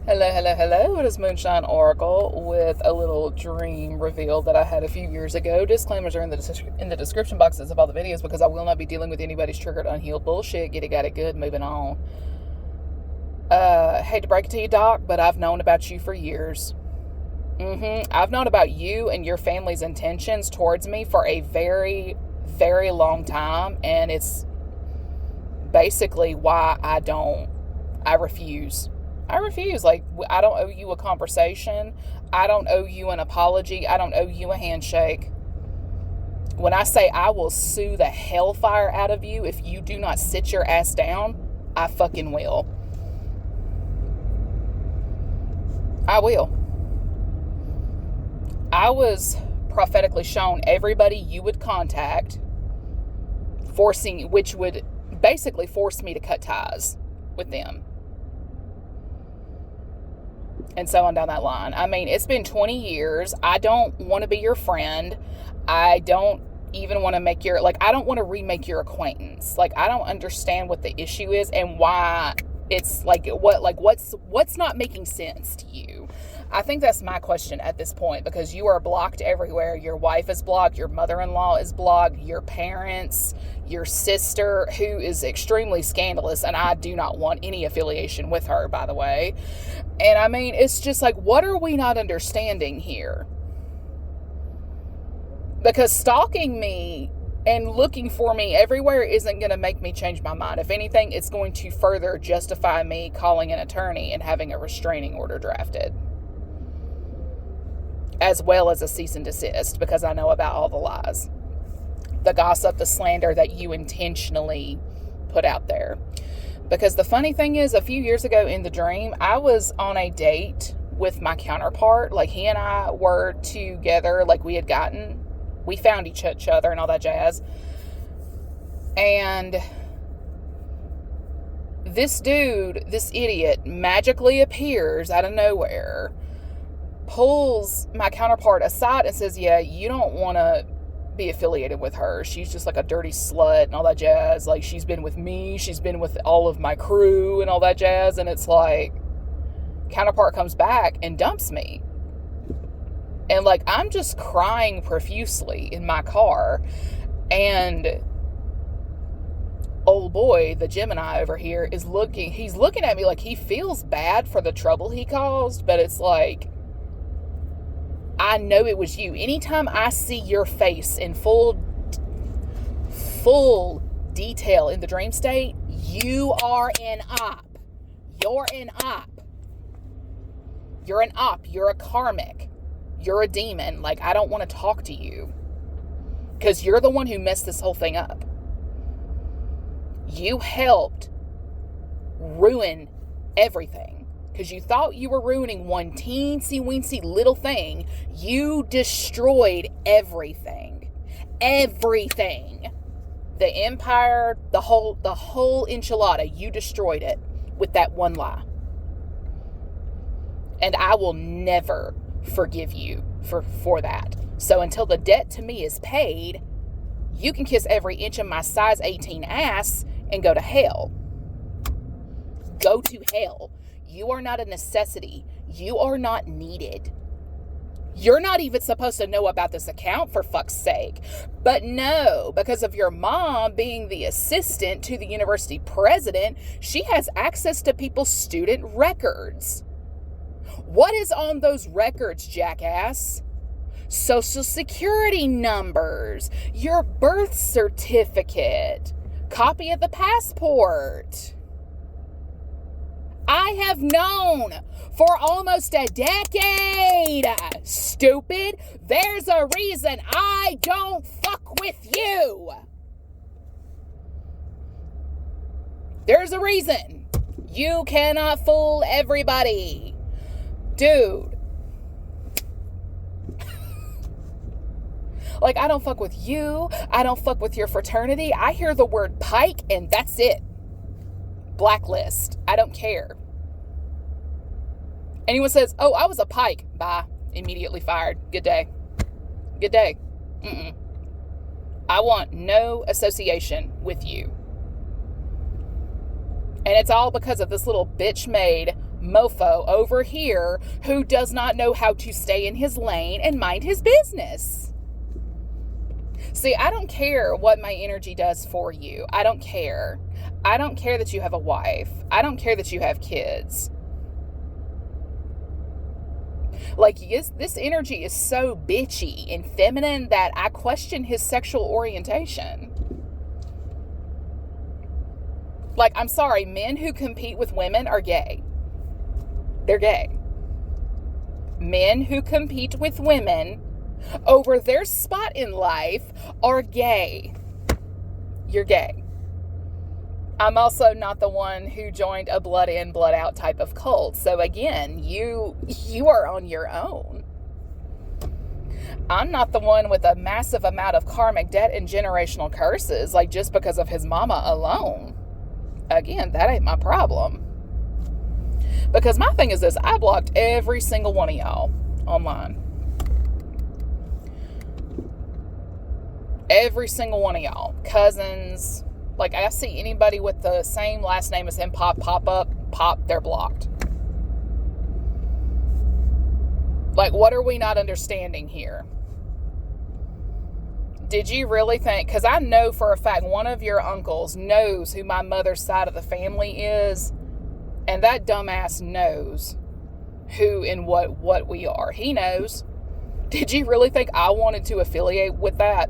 Hello, hello, hello. It is Moonshine Oracle with a little dream reveal that I had a few years ago. Disclaimers are in the description boxes of all the videos because I will not be dealing with anybody's triggered, unhealed bullshit. Get it, got it, good. Moving on. Hate to break it to you, Doc, but I've known about you for years. I've known about you and your family's intentions towards me for a very, very long time, and it's basically why I refuse. Like, I don't owe you a conversation. I don't owe you an apology. I don't owe you a handshake. When I say I will sue the hellfire out of you if you do not sit your ass down, I fucking will. I will. I was prophetically shown everybody you would contact, which would basically force me to cut ties with them. And so on down that line. I mean, it's been 20 years. I don't want to be your friend. I don't even want to I don't want to remake your acquaintance. Like, I don't understand what the issue is and why it's what's not making sense to you. I think that's my question at this point, because you are blocked everywhere. Your wife is blocked. Your mother-in-law is blocked. Your parents, your sister, who is extremely scandalous, and I do not want any affiliation with her, by the way. And I mean, it's just like, what are we not understanding here? Because stalking me and looking for me everywhere isn't going to make me change my mind. If anything, it's going to further justify me calling an attorney and having a restraining order drafted, as well as a cease and desist, because I know about all the lies, the gossip, the slander that you intentionally put out there. Because the funny thing is, a few years ago in the dream, I was on a date with my counterpart. Like, he and I were together, like we found each other and all that jazz. And this dude, this idiot, magically appears out of nowhere, pulls my counterpart aside and says, yeah, you don't want to be affiliated with her. She's just like a dirty slut and all that jazz. Like, she's been with me. She's been with all of my crew and all that jazz. And it's like, counterpart comes back and dumps me. And like, I'm just crying profusely in my car. And old boy, the Gemini over here, he's looking at me like he feels bad for the trouble he caused. But it's like, I know it was you. Anytime I see your face in full detail in the dream state, you are an op. You're an op. You're an op. You're a karmic. You're a demon. Like, I don't want to talk to you, because you're the one who messed this whole thing up. You helped ruin everything. Because you thought you were ruining one teensy-weensy little thing. You destroyed everything. Everything. The empire, the whole enchilada, you destroyed it with that one lie. And I will never forgive you for that. So until the debt to me is paid, you can kiss every inch of my size 18 ass and go to hell. Go to hell. You are not a necessity. You are not needed. You're not even supposed to know about this account, for fuck's sake. But no, because of your mom being the assistant to the university president, she has access to people's student records. What is on those records, jackass? Social security numbers, your birth certificate, copy of the passport. I have known for almost a decade, stupid. There's a reason I don't fuck with you. There's a reason. You cannot fool everybody. Dude. Like, I don't fuck with you. I don't fuck with your fraternity. I hear the word Pike and that's it. Blacklist. I don't care. Anyone says, oh, I was a Pike. Bye. Immediately fired. Good day. Good day. I want no association with you. And it's all because of this little bitch-made mofo over here who does not know how to stay in his lane and mind his business. See, I don't care what my energy does for you. I don't care. I don't care that you have a wife. I don't care that you have kids. Like, this energy is so bitchy and feminine that I question his sexual orientation. Like, I'm sorry, men who compete with women are gay. They're gay. Men who compete with women over their spot in life are gay. You're gay. I'm also not the one who joined a blood in, blood out type of cult. So again, you are on your own. I'm not the one with a massive amount of karmic debt and generational curses, like just because of his mama alone. Again, that ain't my problem. Because my thing is this, I blocked every single one of y'all online. Every single one of y'all. Cousins. Like, I see anybody with the same last name as him pop up, they're blocked. Like, what are we not understanding here? Did you really think, because I know for a fact one of your uncles knows who my mother's side of the family is, and that dumbass knows who and what we are. He knows. Did you really think I wanted to affiliate with that?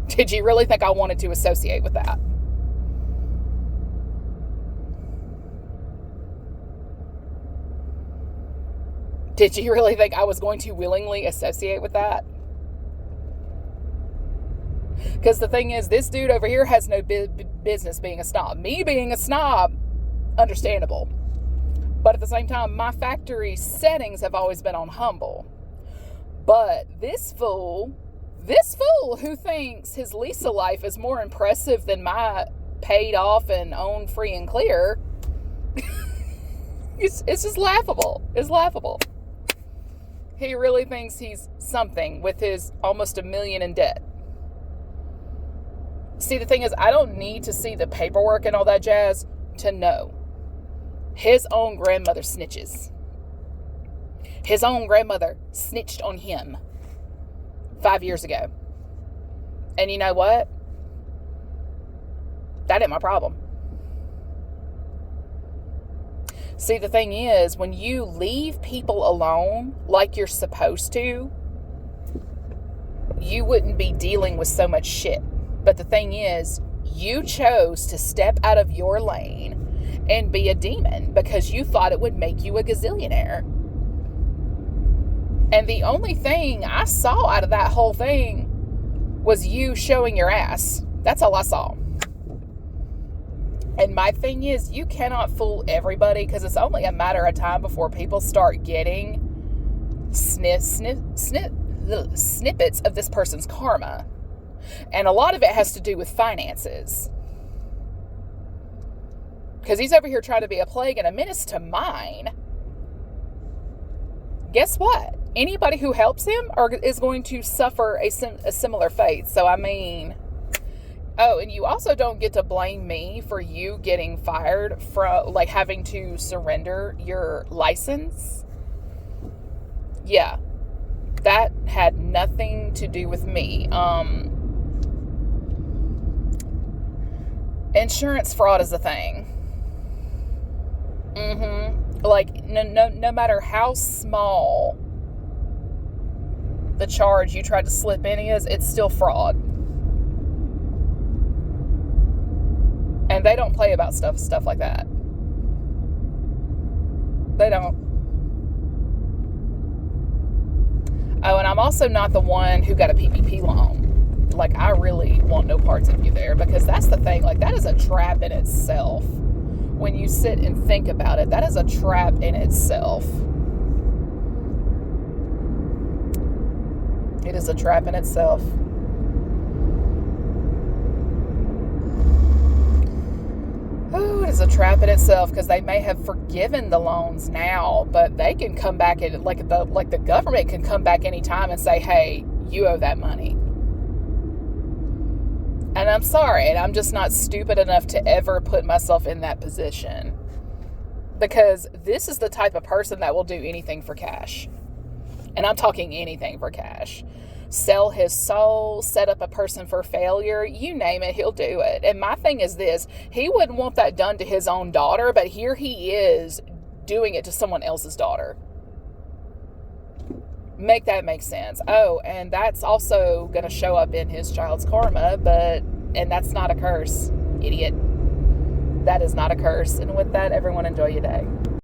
Did you really think I wanted to associate with that? Did you really think I was going to willingly associate with that? Because the thing is, this dude over here has no business being a snob. Me being a snob, understandable. But at the same time, my factory settings have always been on humble. But this fool who thinks his Lisa life is more impressive than my paid off and owned free and clear, it's just laughable. It's laughable. He really thinks he's something with his almost $1 million in debt. See, the thing is, I don't need to see the paperwork and all that jazz to know. His own grandmother snitches. His own grandmother snitched on him 5 years ago. And you know what? That ain't my problem. See, the thing is, when you leave people alone like you're supposed to, you wouldn't be dealing with so much shit. But the thing is, you chose to step out of your lane and be a demon because you thought it would make you a gazillionaire. And the only thing I saw out of that whole thing was you showing your ass. That's all I saw. And my thing is, you cannot fool everybody because it's only a matter of time before people start getting snippets of this person's karma. And a lot of it has to do with finances. Because he's over here trying to be a plague and a menace to mine. Guess what? Anybody who helps him is going to suffer a similar fate. So, I mean... Oh, and you also don't get to blame me for you getting fired from, like, having to surrender your license. Yeah. That had nothing to do with me. Insurance fraud is a thing. Like, no matter how small the charge you tried to slip in is, it's still fraud. And they don't play about stuff like that. They don't. Oh, and I'm also not the one who got a PPP loan. Like, I really want no parts of you there, because that's the thing. Like, that is a trap in itself. When you sit and think about it, that is a trap in itself. It is a trap in itself. Oh, it is a trap in itself, because they may have forgiven the loans now, but they can come back and like the government can come back anytime and say, hey, you owe that money. And I'm sorry, and I'm just not stupid enough to ever put myself in that position. Because this is the type of person that will do anything for cash. And I'm talking anything for cash. Sell his soul, set up a person for failure, you name it, he'll do it. And my thing is this, he wouldn't want that done to his own daughter, but here he is doing it to someone else's daughter. Make that make sense. Oh, and that's also going to show up in his child's karma, and that's not a curse, idiot. That is not a curse. And with that, everyone enjoy your day.